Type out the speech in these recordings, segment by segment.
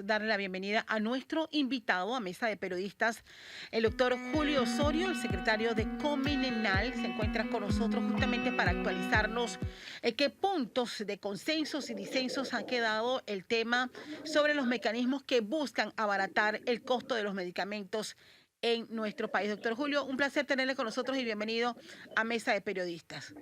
Darle la bienvenida a nuestro invitado a mesa de periodistas, el doctor Julio Osorio, el secretario de Comenenal. Se encuentra con nosotros justamente para actualizarnos qué puntos de consensos y disensos han quedado el tema sobre los mecanismos que buscan abaratar el costo de los medicamentos en nuestro país. Doctor Julio, un placer tenerle con nosotros y bienvenido a mesa de periodistas.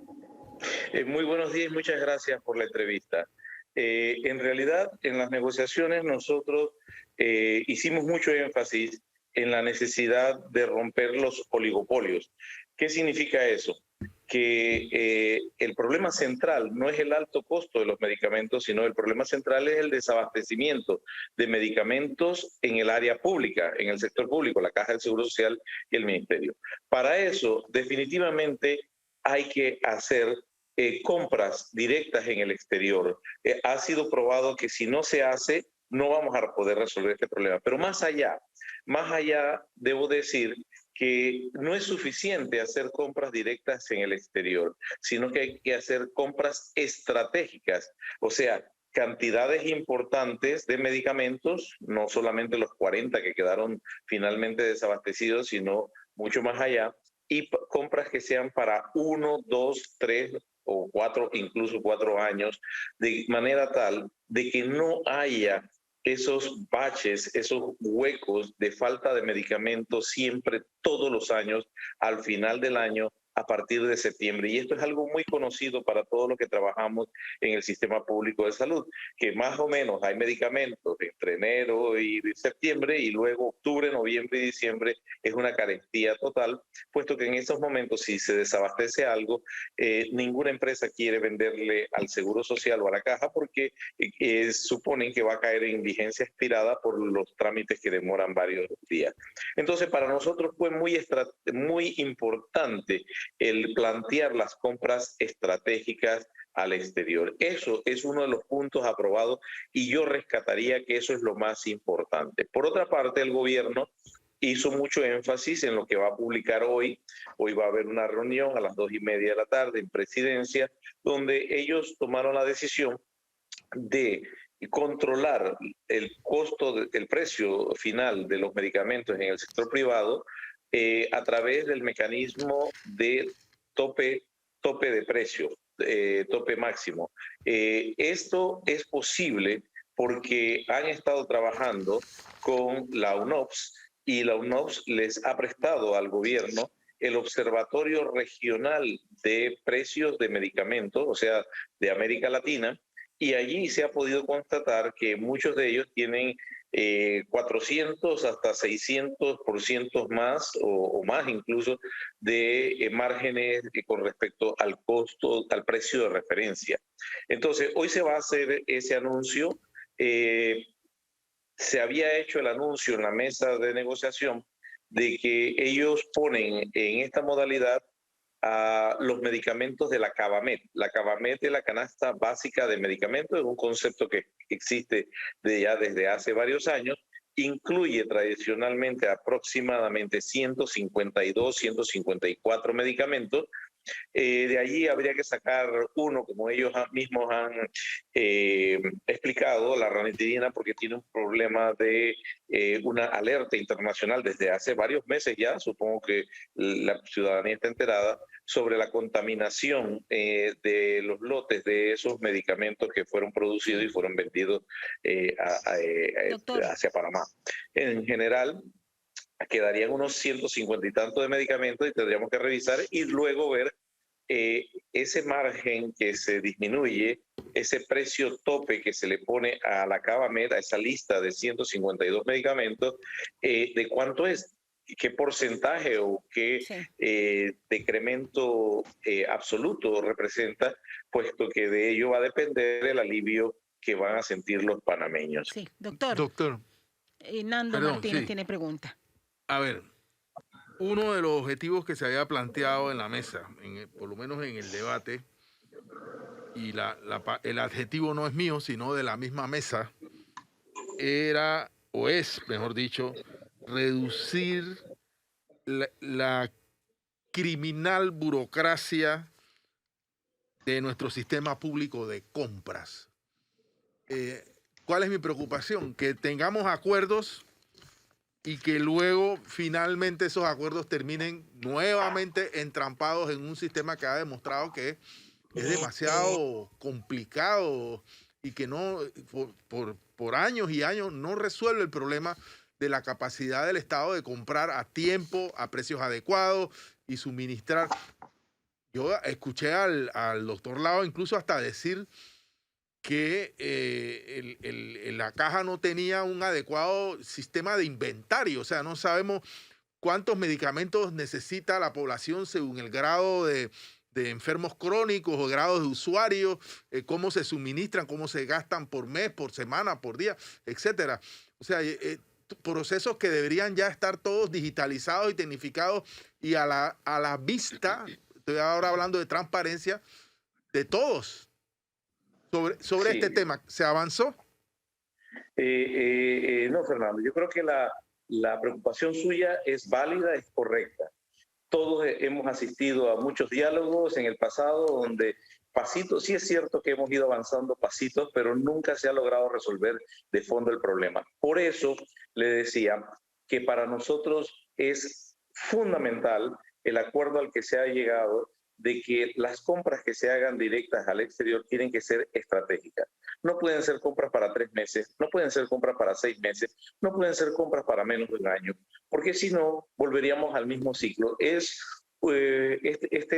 Muy buenos días y muchas gracias por la entrevista. En realidad, en las negociaciones nosotros hicimos mucho énfasis en la necesidad de romper los oligopolios. ¿Qué significa eso? Que el problema central no es el alto costo de los medicamentos, sino el problema central es el desabastecimiento de medicamentos en el área pública, en el sector público, la Caja del Seguro Social y el Ministerio. Para eso, definitivamente hay que hacer compras directas en el exterior. Ha sido probado que si no se hace, no vamos a poder resolver este problema. Pero más allá, debo decir que no es suficiente hacer compras directas en el exterior, sino que hay que hacer compras estratégicas, o sea, cantidades importantes de medicamentos, no solamente los 40 que quedaron finalmente desabastecidos, sino mucho más allá, y compras que sean para 1, 2, 3 o 4, incluso 4 años, de manera tal de que no haya esos baches, esos huecos de falta de medicamentos siempre, todos los años, al final del año, a partir de septiembre. Y esto es algo muy conocido para todos los que trabajamos en el sistema público de salud, que más o menos hay medicamentos entre enero y septiembre y luego octubre, noviembre y diciembre es una carestía total, puesto que en esos momentos si se desabastece algo, ninguna empresa quiere venderle al Seguro Social o a la Caja porque suponen que va a caer en vigencia expirada por los trámites que demoran varios días. Entonces, para nosotros fue muy importante el plantear las compras estratégicas al exterior. Eso es uno de los puntos aprobados y yo rescataría que eso es lo más importante. Por otra parte, el gobierno hizo mucho énfasis en lo que va a publicar hoy. Hoy va a haber una reunión a las 2:30 de la tarde en Presidencia, donde ellos tomaron la decisión de controlar el costo, el precio final de los medicamentos en el sector privado a través del mecanismo de tope, tope de precio, tope máximo. Esto es posible porque han estado trabajando con la UNOPS y la UNOPS les ha prestado al gobierno el Observatorio Regional de Precios de Medicamentos, o sea, de América Latina, y allí se ha podido constatar que muchos de ellos tienen 400 hasta 600% más o más incluso de márgenes con respecto al costo, al precio de referencia. Entonces, hoy se va a hacer ese anuncio. Se había hecho el anuncio en la mesa de negociación de que ellos ponen en esta modalidad a los medicamentos de la CABAMET. La CABAMET es la canasta básica de medicamentos, es un concepto que existe ya desde hace varios años, incluye tradicionalmente aproximadamente 152, 154 medicamentos. De allí habría que sacar uno, como ellos mismos han explicado, la ranitidina, porque tiene un problema de una alerta internacional desde hace varios meses ya, supongo que la ciudadanía está enterada, sobre la contaminación de los lotes de esos medicamentos que fueron producidos y fueron vendidos Doctor, hacia Panamá. En general, quedarían unos 150 y tantos de medicamentos y tendríamos que revisar y luego ver ese margen que se disminuye, ese precio tope que se le pone a la CABAMED, a esa lista de 152 medicamentos, de cuánto es, qué porcentaje o qué sí. decremento absoluto representa, puesto que de ello va a depender el alivio que van a sentir los panameños. Sí, doctor. Doctor, Nando perdón, Martínez sí. tiene pregunta. A ver, uno de los objetivos que se había planteado en la mesa, por lo menos en el debate, y el adjetivo no es mío, sino de la misma mesa, era, o es, mejor dicho, reducir la criminal burocracia de nuestro sistema público de compras. ¿cuál es mi preocupación? Que tengamos acuerdos y que luego finalmente esos acuerdos terminen nuevamente entrampados en un sistema que ha demostrado que es demasiado complicado y que no, por años y años no resuelve el problema de la capacidad del Estado de comprar a tiempo, a precios adecuados y suministrar. Yo escuché al doctor Lao incluso hasta decir que la caja no tenía un adecuado sistema de inventario, o sea, no sabemos cuántos medicamentos necesita la población según el grado de enfermos crónicos o grados de usuarios, cómo se suministran, cómo se gastan por mes, por semana, por día, etcétera. O sea, procesos que deberían ya estar todos digitalizados y tecnificados y a la vista, estoy ahora hablando de transparencia, de todos. Sobre este tema, ¿se avanzó? No, Fernando, yo creo que la preocupación suya es válida, es correcta. Todos hemos asistido a muchos diálogos en el pasado donde pasitos, sí es cierto que hemos ido avanzando pasitos, pero nunca se ha logrado resolver de fondo el problema. Por eso le decía que para nosotros es fundamental el acuerdo al que se ha llegado de que las compras que se hagan directas al exterior tienen que ser estratégicas. No pueden ser compras para 3 meses, no pueden ser compras para 6 meses, no pueden ser compras para menos de un año, porque si no, volveríamos al mismo ciclo. Este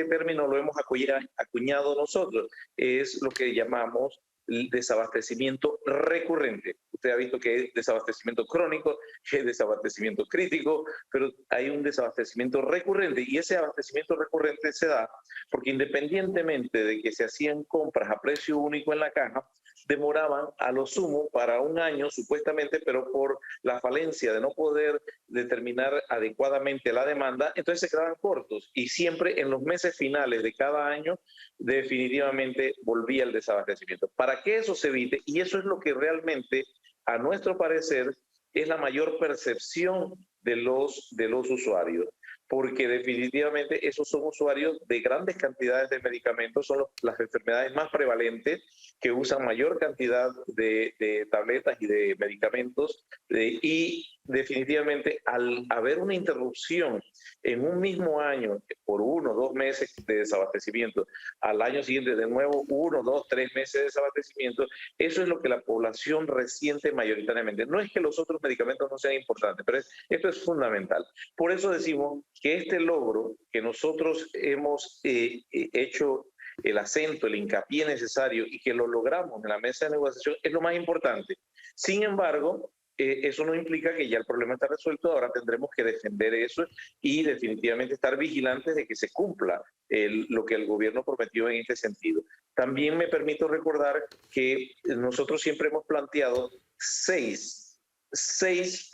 término lo hemos acuñado nosotros, es lo que llamamos el desabastecimiento recurrente. Usted ha visto que hay desabastecimiento crónico, que hay desabastecimiento crítico, pero hay un desabastecimiento recurrente y ese abastecimiento recurrente se da porque independientemente de que se hacían compras a precio único en la caja, demoraban a lo sumo para un año supuestamente, pero por la falencia de no poder determinar adecuadamente la demanda, entonces se quedaban cortos y siempre en los meses finales de cada año definitivamente volvía el desabastecimiento. Para que eso se evite, y eso es lo que realmente a nuestro parecer es la mayor percepción de los usuarios, porque definitivamente esos son usuarios de grandes cantidades de medicamentos, son las enfermedades más prevalentes que usan mayor cantidad de tabletas y de medicamentos, y definitivamente al haber una interrupción en un mismo año por 1 o 2 meses de desabastecimiento, al año siguiente de nuevo 1, 2, 3 meses de desabastecimiento, eso es lo que la población resiente mayoritariamente. No es que los otros medicamentos no sean importantes, pero esto es fundamental. Por eso decimos que este logro que nosotros hemos hecho el acento, el hincapié necesario y que lo logramos en la mesa de negociación es lo más importante. Sin embargo, eso no implica que ya el problema está resuelto, ahora tendremos que defender eso y definitivamente estar vigilantes de que se cumpla lo que el gobierno prometió en este sentido. También me permito recordar que nosotros siempre hemos planteado 6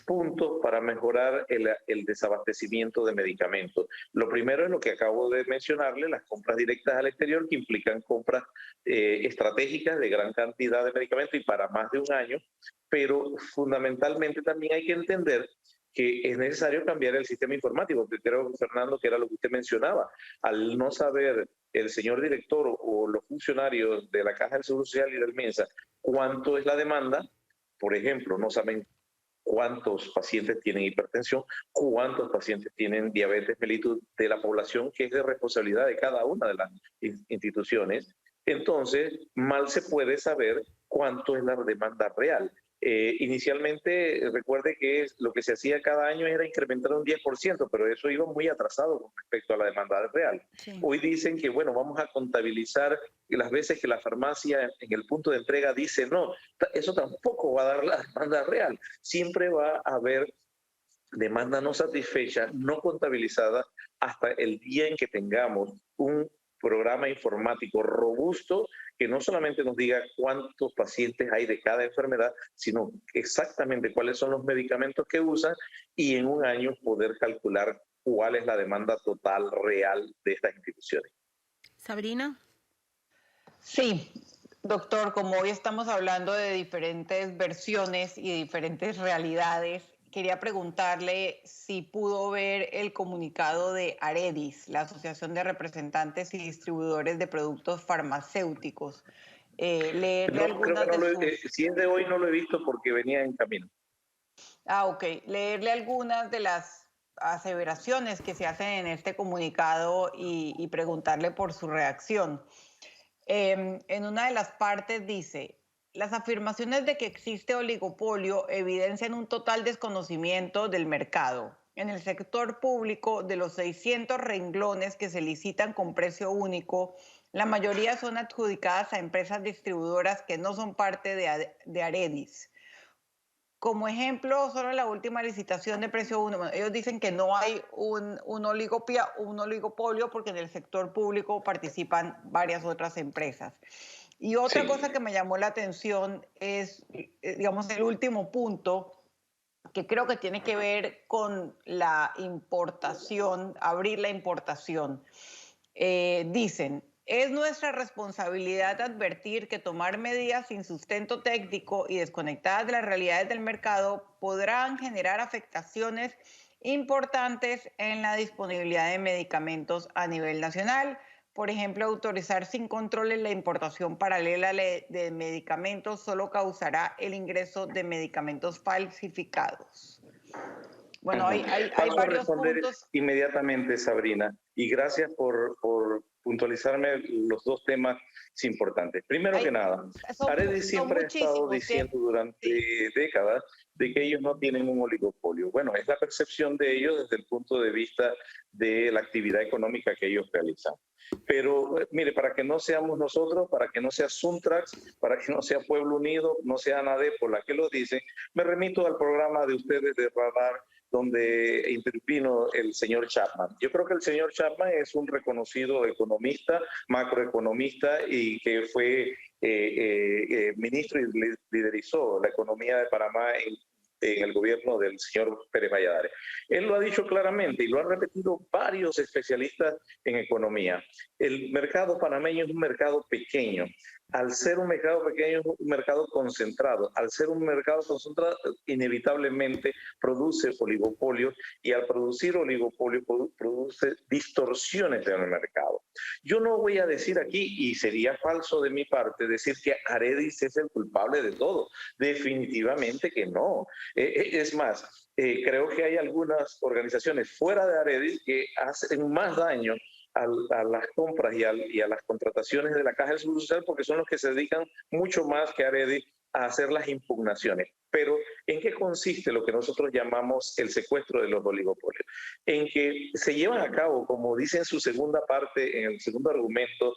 puntos para mejorar el desabastecimiento de medicamentos. Lo primero es lo que acabo de mencionarle, las compras directas al exterior, que implican compras estratégicas de gran cantidad de medicamentos y para más de un año, pero fundamentalmente también hay que entender que es necesario cambiar el sistema informático, que creo, Fernando, que era lo que usted mencionaba. Al no saber el señor director o los funcionarios de la Caja del Seguro Social y del MINSA cuánto es la demanda, por ejemplo, no saben cuántos pacientes tienen hipertensión, cuántos pacientes tienen diabetes mellitus de la población, que es de responsabilidad de cada una de las instituciones. Entonces, mal se puede saber cuánto es la demanda real. Inicialmente, recuerde que lo que se hacía cada año era incrementar un 10%, pero eso iba muy atrasado con respecto a la demanda real. Sí. Hoy dicen que, bueno, vamos a contabilizar las veces que la farmacia en el punto de entrega dice no, eso tampoco va a dar la demanda real. Siempre va a haber demanda no satisfecha, no contabilizada, hasta el día en que tengamos un programa informático robusto que no solamente nos diga cuántos pacientes hay de cada enfermedad, sino exactamente cuáles son los medicamentos que usan y en un año poder calcular cuál es la demanda total real de estas instituciones. Sabrina. Sí, doctor, como hoy estamos hablando de diferentes versiones y diferentes realidades, quería preguntarle si pudo ver el comunicado de AREDIS, la Asociación de Representantes y Distribuidores de Productos Farmacéuticos. leerle No, creo que algunas no de lo sus... si es de hoy no lo he visto porque venía en camino. Ok. Leerle algunas de las aseveraciones que se hacen en este comunicado y preguntarle por su reacción. En una de las partes dice, las afirmaciones de que existe oligopolio evidencian un total desconocimiento del mercado. En el sector público, de los 600 renglones que se licitan con precio único, la mayoría son adjudicadas a empresas distribuidoras que no son parte de Aredis. Como ejemplo, solo en la última licitación de precio único, ellos dicen que no hay un oligopolio porque en el sector público participan varias otras empresas. Y otra Sí. cosa que me llamó la atención es, digamos, el último punto, que creo que tiene que ver con la importación, abrir la importación. Dicen, es nuestra responsabilidad advertir que tomar medidas sin sustento técnico y desconectadas de las realidades del mercado podrán generar afectaciones importantes en la disponibilidad de medicamentos a nivel nacional. Por ejemplo, autorizar sin controles la importación paralela de medicamentos solo causará el ingreso de medicamentos falsificados. Bueno, hay Paso a varios responder puntos. inmediatamente, Sabrina, y gracias por puntualizarme los dos temas importantes. Primero que nada, Aredis Son siempre ha estado muchísimos, diciendo ¿cierto? durante Sí. décadas de que ellos no tienen un oligopolio. Bueno, es la percepción de ellos desde el punto de vista de la actividad económica que ellos realizan. Pero mire, para que no seamos nosotros, para que no sea Suntrax, para que no sea Pueblo Unido, no sea ANADE por la que lo dicen, me remito al programa de ustedes de Radar donde intervino el señor Chapman. Yo creo que el señor Chapman es un reconocido economista, macroeconomista y que fue ministro y liderizó la economía de Panamá en el gobierno del señor Pérez Valladares. Él lo ha dicho claramente y lo han repetido varios especialistas en economía. El mercado panameño es un mercado pequeño. Al ser un mercado pequeño, es un mercado concentrado. Al ser un mercado concentrado, inevitablemente produce oligopolio y al producir oligopolio produce distorsiones en el mercado. Yo no voy a decir aquí, y sería falso de mi parte, decir que Aredis es el culpable de todo. Definitivamente que no. Es más, creo que hay algunas organizaciones fuera de Aredis que hacen más daño a las compras y a las contrataciones de la Caja del Seguro Social porque son los que se dedican mucho más que Aredis a hacer las impugnaciones. Pero, ¿en qué consiste lo que nosotros llamamos el secuestro de los oligopolios? En que se llevan a cabo, como dice en su segunda parte, en el segundo argumento,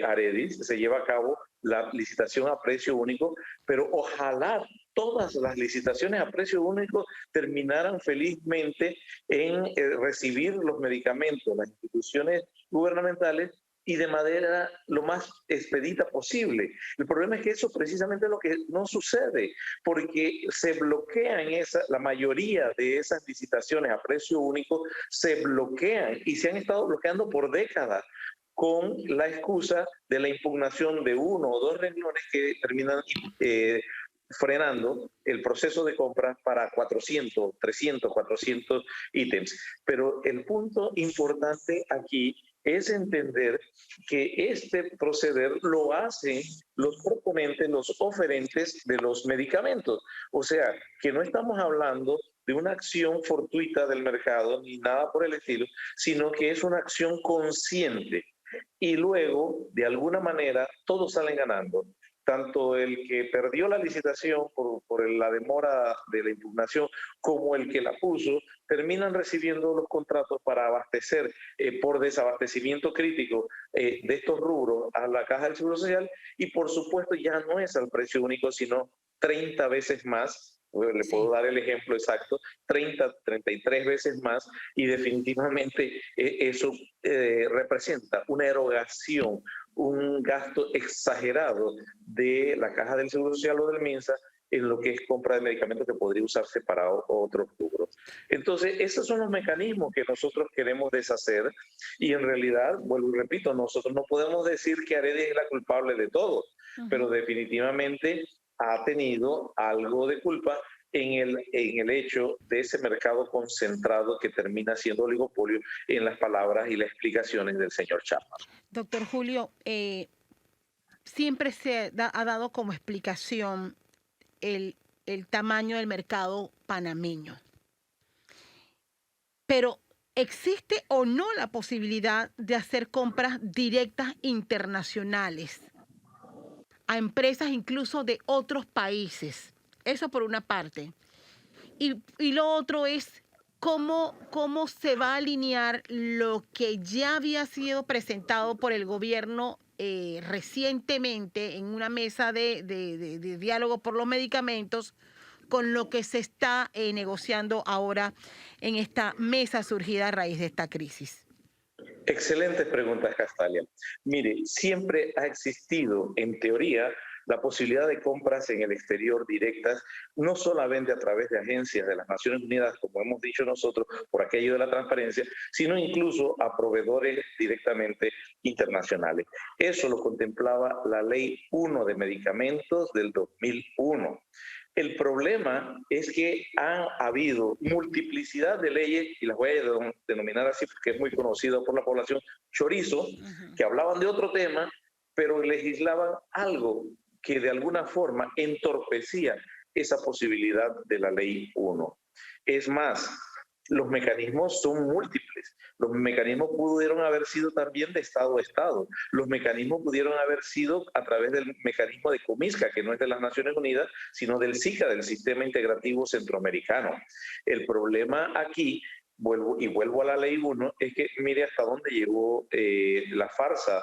Aredis, se lleva a cabo la licitación a precio único, pero ojalá todas las licitaciones a precio único terminaran felizmente en recibir los medicamentos, las instituciones gubernamentales y de manera lo más expedita posible. El problema es que eso precisamente es lo que no sucede, porque se bloquean la mayoría de esas licitaciones a precio único, se bloquean y se han estado bloqueando por décadas con la excusa de la impugnación de uno o dos renglones que terminan frenando el proceso de compra para 400, 300, 400 ítems. Pero el punto importante aquí es entender que este proceder lo hacen los proponentes, los oferentes de los medicamentos. O sea, que no estamos hablando de una acción fortuita del mercado ni nada por el estilo, sino que es una acción consciente. Y luego, de alguna manera, todos salen ganando. Tanto el que perdió la licitación por la demora de la impugnación como el que la puso, terminan recibiendo los contratos para abastecer por desabastecimiento crítico de estos rubros a la Caja del Seguro Social y por supuesto ya no es al precio único, sino 30 veces más. Le puedo dar el ejemplo exacto, 30, 33 veces más y definitivamente eso representa una erogación, un gasto exagerado de la Caja del Seguro Social o del MINSA en lo que es compra de medicamentos que podría usarse para otros rubros. Entonces, esos son los mecanismos que nosotros queremos deshacer y en realidad, vuelvo y repito, nosotros no podemos decir que Aredis es la culpable de todo, pero definitivamente ha tenido algo de culpa en el hecho de ese mercado concentrado que termina siendo oligopolio en las palabras y las explicaciones del señor Chapman. Doctor Julio, siempre ha dado como explicación el tamaño del mercado panameño. Pero ¿existe o no la posibilidad de hacer compras directas internacionales a empresas incluso de otros países? Eso por una parte. Y lo otro es cómo se va a alinear lo que ya había sido presentado por el gobierno recientemente en una mesa de diálogo por los medicamentos con lo que se está negociando ahora en esta mesa surgida a raíz de esta crisis. Excelentes preguntas, Castalia. Mire, siempre ha existido, en teoría, la posibilidad de compras en el exterior directas, no solamente a través de agencias de las Naciones Unidas, como hemos dicho nosotros, por aquello de la transparencia, sino incluso a proveedores directamente internacionales. Eso lo contemplaba la Ley 1 de Medicamentos del 2001. El problema es que han habido multiplicidad de leyes, y las voy a denominar así porque es muy conocido por la población, chorizo, que hablaban de otro tema, pero legislaban algo que de alguna forma entorpecía esa posibilidad de la Ley 1. Es más, los mecanismos son múltiples. Los mecanismos pudieron haber sido también de Estado a Estado. Los mecanismos pudieron haber sido a través del mecanismo de Comisca, que no es de las Naciones Unidas, sino del SICA, del Sistema Integrativo Centroamericano. El problema aquí, vuelvo a la Ley 1, es que mire hasta dónde llegó la farsa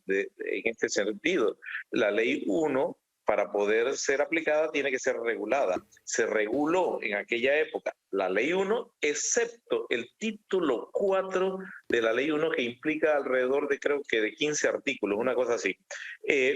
en este sentido. La Ley 1, para poder ser aplicada, tiene que ser regulada. Se reguló en aquella época la Ley 1, excepto el título 4 de la Ley 1, que implica alrededor de, creo que de 15 artículos, una cosa así.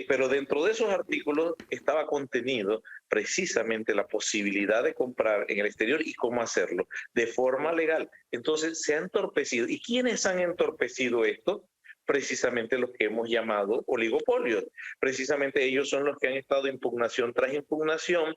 Pero dentro de esos artículos estaba contenido precisamente la posibilidad de comprar en el exterior y cómo hacerlo de forma legal. Entonces se ha entorpecido. ¿Y quiénes han entorpecido esto? Precisamente los que hemos llamado oligopolios. Precisamente ellos son los que han estado impugnación tras impugnación.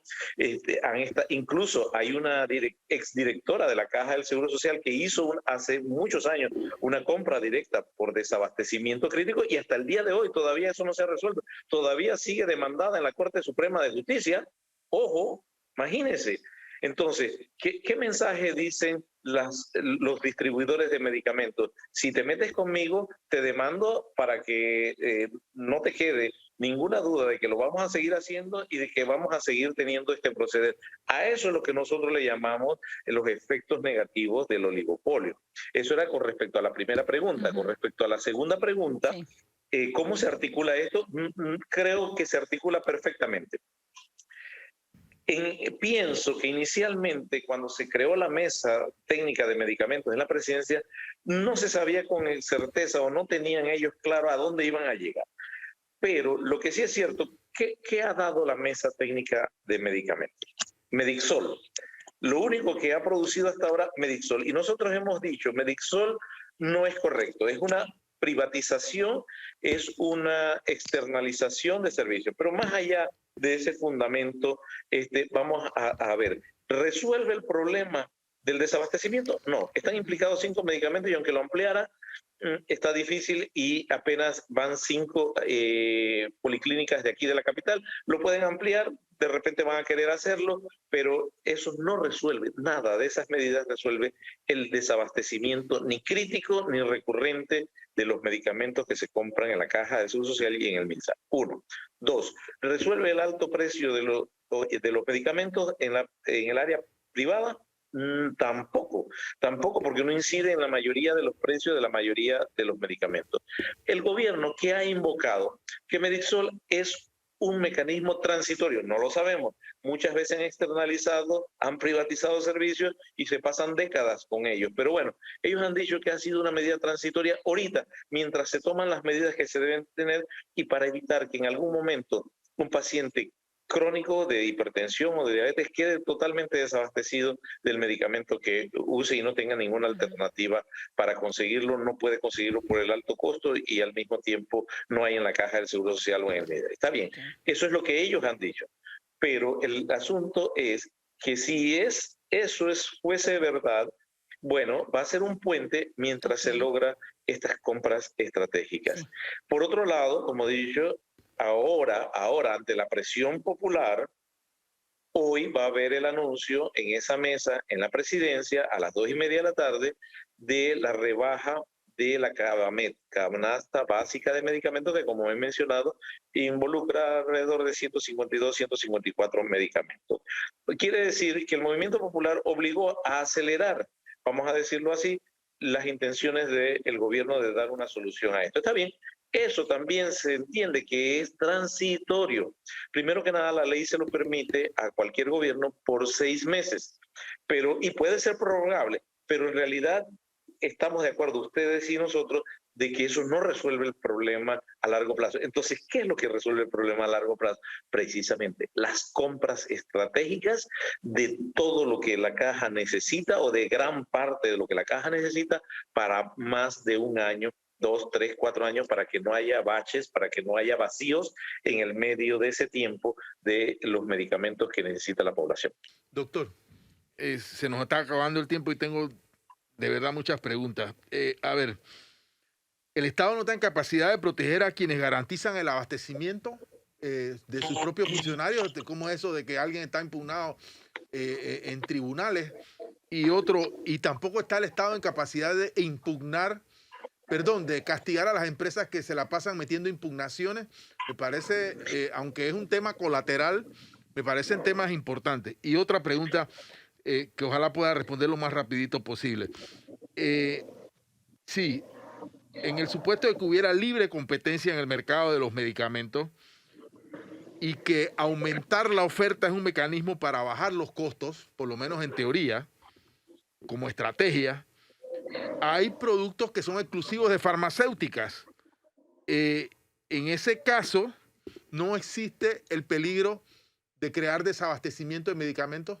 Incluso hay una exdirectora de la Caja del Seguro Social que hizo hace muchos años una compra directa por desabastecimiento crítico, y hasta el día de hoy todavía eso no se ha resuelto. Todavía sigue demandada en la Corte Suprema de Justicia. Ojo, imagínense. Entonces, ¿qué mensaje dicen los distribuidores de medicamentos? Si te metes conmigo, te demando para que no te quede ninguna duda de que lo vamos a seguir haciendo y de que vamos a seguir teniendo este proceder. A eso es lo que nosotros le llamamos los efectos negativos del oligopolio. Eso era con respecto a la primera pregunta. Con respecto a la segunda pregunta, sí. ¿Cómo se articula esto? Creo que se articula perfectamente. Pienso que inicialmente, cuando se creó la mesa técnica de medicamentos en la presidencia, no se sabía con certeza o no tenían ellos claro a dónde iban a llegar. Pero lo que sí es cierto, ¿qué ha dado la mesa técnica de medicamentos? Medixol. Lo único que ha producido hasta ahora, Medixol. Y nosotros hemos dicho, Medixol no es correcto, es una privatización, es una externalización de servicios. Pero más allá de ese fundamento, vamos a ver, ¿resuelve el problema del desabastecimiento? No, están implicados 5 medicamentos y aunque lo ampliara, está difícil y apenas van 5 policlínicas de aquí de la capital. Lo pueden ampliar, de repente van a querer hacerlo, pero eso no resuelve, nada de esas medidas resuelve el desabastecimiento ni crítico ni recurrente de los medicamentos que se compran en la Caja de Seguro Social y en el MINSA. 1. 2. Resuelve el alto precio de los medicamentos en el área privada. Tampoco, porque no incide en la mayoría de los precios de la mayoría de los medicamentos. El gobierno, que ha invocado que Medixol es un mecanismo transitorio, no lo sabemos. Muchas veces han externalizado, han privatizado servicios y se pasan décadas con ellos. Pero bueno, ellos han dicho que ha sido una medida transitoria ahorita, mientras se toman las medidas que se deben tener y para evitar que en algún momento un paciente crónico de hipertensión o de diabetes quede totalmente desabastecido del medicamento que use y no tenga ninguna alternativa para conseguirlo, no puede conseguirlo por el alto costo y al mismo tiempo no hay en la Caja del Seguro Social o en el medio. Está bien, eso es lo que ellos han dicho, pero el asunto es que si fuese verdad, bueno, va a ser un puente mientras se logra estas compras estratégicas. Por otro lado, como he dicho, ahora, ante la presión popular, hoy va a haber el anuncio en esa mesa en la presidencia a las 2:30 de la tarde de la rebaja de la canasta básica de medicamentos que, como he mencionado, involucra alrededor de 152, 154 medicamentos. Quiere decir que el movimiento popular obligó a acelerar, vamos a decirlo así, las intenciones del gobierno de dar una solución a esto. Está bien, eso también se entiende que es transitorio. Primero que nada, la ley se lo permite a cualquier gobierno por 6 meses, y puede ser prorrogable, pero en realidad estamos de acuerdo, ustedes y nosotros, de que eso no resuelve el problema a largo plazo. Entonces, ¿qué es lo que resuelve el problema a largo plazo? Precisamente las compras estratégicas de todo lo que la caja necesita, o de gran parte de lo que la caja necesita, para más de un año, 2, 3, 4 años, para que no haya baches, para que no haya vacíos en el medio de ese tiempo de los medicamentos que necesita la población. Doctor, se nos está acabando el tiempo y tengo de verdad muchas preguntas. A ver, ¿el Estado no está en capacidad de proteger a quienes garantizan el abastecimiento de sus propios funcionarios? ¿Cómo es eso de que alguien está impugnado en tribunales y tampoco está el Estado en capacidad de de castigar a las empresas que se la pasan metiendo impugnaciones? Me parece, aunque es un tema colateral, me parecen temas importantes. Y otra pregunta que ojalá pueda responder lo más rapidito posible. Sí, en el supuesto de que hubiera libre competencia en el mercado de los medicamentos y que aumentar la oferta es un mecanismo para bajar los costos, por lo menos en teoría, como estrategia, hay productos que son exclusivos de farmacéuticas. En ese caso, ¿no existe el peligro de crear desabastecimiento de medicamentos?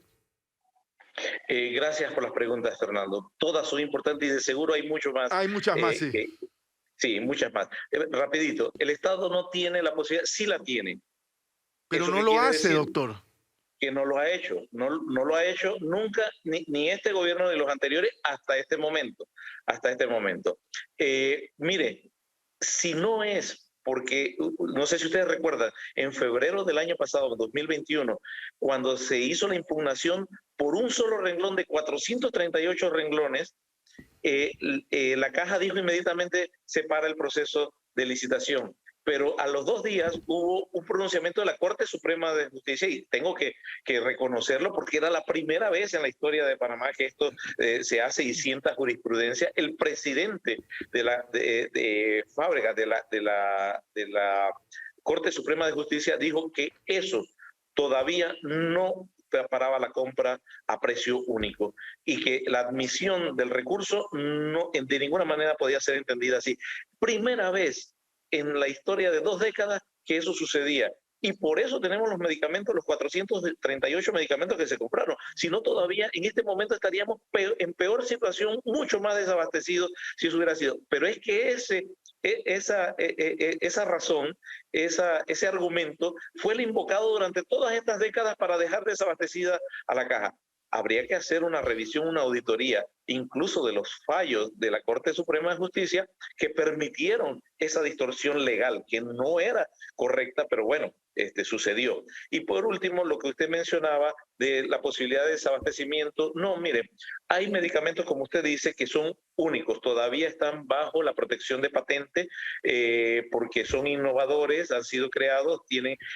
Gracias por las preguntas, Fernando. Todas son importantes y de seguro hay mucho más. Hay muchas más, sí. Sí, muchas más. Rapidito, el Estado no tiene la posibilidad, sí la tiene. Pero no lo hace, doctor. Que no lo ha hecho, no lo ha hecho nunca, ni este gobierno ni los anteriores, hasta este momento. Mire, si no es porque, no sé si ustedes recuerdan, en febrero del año pasado, 2021, cuando se hizo la impugnación por un solo renglón de 438 renglones, la caja dijo inmediatamente se para el proceso de licitación. Pero a los 2 días hubo un pronunciamiento de la Corte Suprema de Justicia, y tengo que reconocerlo porque era la primera vez en la historia de Panamá que esto se hace y sienta jurisprudencia. El presidente de Fábrega, de la Corte Suprema de Justicia, dijo que eso todavía no paraba la compra a precio único y que la admisión del recurso no, de ninguna manera podía ser entendida así. Primera vez en la historia de 2 décadas que eso sucedía. Y por eso tenemos los medicamentos, los 438 medicamentos que se compraron. Si no, todavía en este momento estaríamos en peor situación, mucho más desabastecidos si eso hubiera sido. Pero es que esa razón, ese argumento fue el invocado durante todas estas décadas para dejar desabastecida a la caja. Habría que hacer una revisión, una auditoría, incluso de los fallos de la Corte Suprema de Justicia que permitieron esa distorsión legal, que no era correcta, pero bueno, sucedió. Y por último, lo que usted mencionaba de la posibilidad de desabastecimiento. No, mire, hay medicamentos, como usted dice, que son únicos, todavía están bajo la protección de patente porque son innovadores, han sido creados,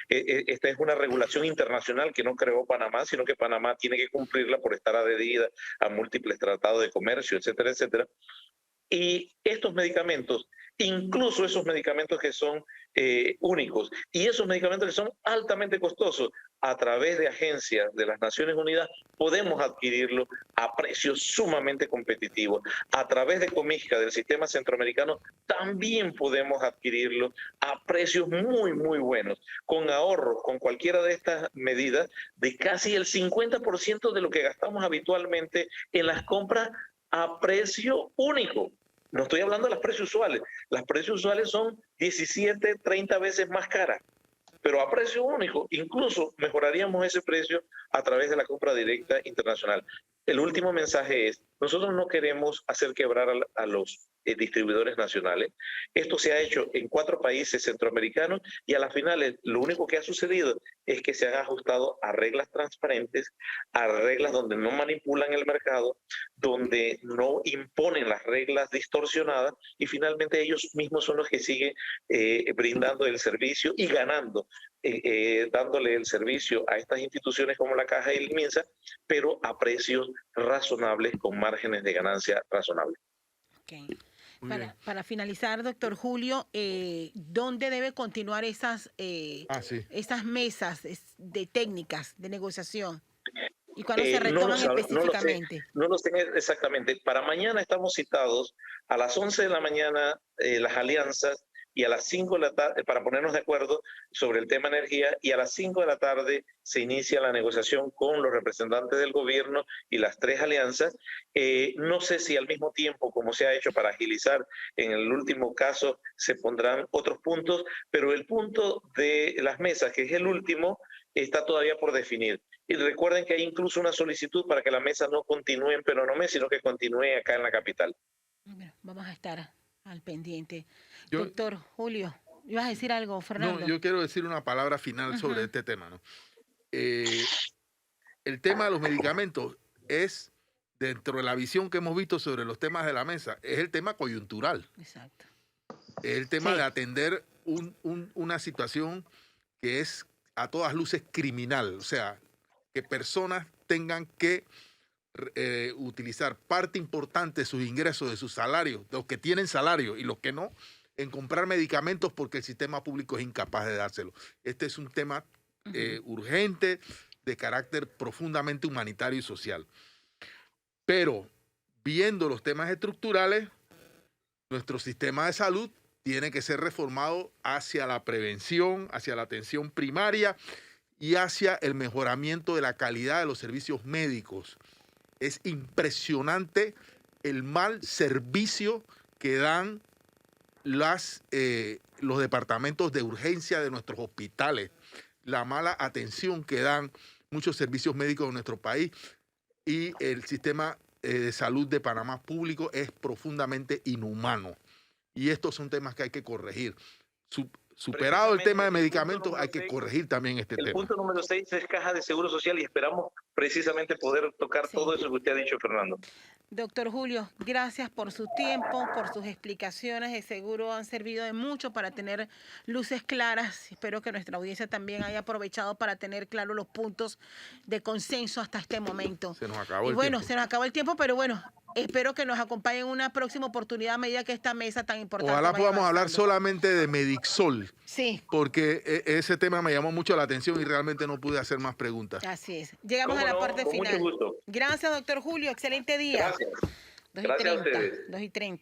esta es una regulación internacional que no creó Panamá, sino que Panamá tiene que cumplirla por estar adherida a múltiples tratados de comercio, etcétera, etcétera. Y estos medicamentos, incluso esos medicamentos que son únicos y esos medicamentos que son altamente costosos, a través de agencias de las Naciones Unidas podemos adquirirlos a precios sumamente competitivos. A través de Comisca, del sistema centroamericano, también podemos adquirirlos a precios muy, muy buenos, con ahorros, con cualquiera de estas medidas, de casi el 50% de lo que gastamos habitualmente en las compras a precio único. No estoy hablando de los precios usuales. Los precios usuales son 17, 30 veces más caras. Pero a precio único, incluso mejoraríamos ese precio a través de la compra directa internacional. El último mensaje es, nosotros no queremos hacer quebrar a los distribuidores nacionales. Esto se ha hecho en 4 países centroamericanos y a la final lo único que ha sucedido es que se han ajustado a reglas transparentes, a reglas donde no manipulan el mercado, donde no imponen las reglas distorsionadas y finalmente ellos mismos son los que siguen brindando el servicio y ganando, dándole el servicio a estas instituciones como la Caja y el MINSA, pero a precios razonables, con márgenes de ganancia razonables. Okay. Para finalizar, doctor Julio, ¿dónde debe continuar esas mesas de técnicas de negociación? ¿Y cuándo se retoman específicamente? No lo sé exactamente. Para mañana estamos citados a las 11 de la mañana las alianzas y a las 5 de la tarde, para ponernos de acuerdo sobre el tema energía, y a las 5 de la tarde se inicia la negociación con los representantes del gobierno y las 3 alianzas. No sé si al mismo tiempo, como se ha hecho para agilizar, en el último caso se pondrán otros puntos, pero el punto de las mesas, que es el último, está todavía por definir. Y recuerden que hay incluso una solicitud para que la mesa no continúe en Penonomé, sino que continúe acá en la capital. Bueno, vamos a estar al pendiente. Doctor Julio, ¿ibas a decir algo, Fernando? No, yo quiero decir una palabra final sobre este tema, ¿no? El tema de los medicamentos es, dentro de la visión que hemos visto sobre los temas de la mesa, es el tema coyuntural. Exacto. Es el tema de atender una situación que es a todas luces criminal, o sea, que personas tengan que utilizar parte importante de sus ingresos, de sus salarios, los que tienen salario y los que no, en comprar medicamentos porque el sistema público es incapaz de dárselo. Este es un tema urgente, de carácter profundamente humanitario y social. Pero, viendo los temas estructurales, nuestro sistema de salud tiene que ser reformado hacia la prevención, hacia la atención primaria y hacia el mejoramiento de la calidad de los servicios médicos. Es impresionante el mal servicio que dan los departamentos de urgencia de nuestros hospitales, la mala atención que dan muchos servicios médicos de nuestro país, y el sistema de salud de Panamá público es profundamente inhumano. Y estos son temas que hay que corregir. Superado el tema de medicamentos, hay que corregir también este tema. El punto número 6 es Caja de Seguro Social y esperamos precisamente poder tocar todo eso que usted ha dicho, Fernando. Doctor Julio, gracias por su tiempo, por sus explicaciones. De seguro han servido de mucho para tener luces claras. Espero que nuestra audiencia también haya aprovechado para tener claros los puntos de consenso hasta este momento. Se nos acabó el tiempo. Se nos acabó el tiempo, pero bueno, espero que nos acompañen en una próxima oportunidad a medida que esta mesa tan importante. Ojalá podamos hablar solamente de Medixol. Sí. Porque ese tema me llamó mucho la atención y realmente no pude hacer más preguntas. Así es. Llegamos a la parte final. Con mucho gusto. Gracias, doctor Julio. Excelente día. Gracias. 2:30. 2:30.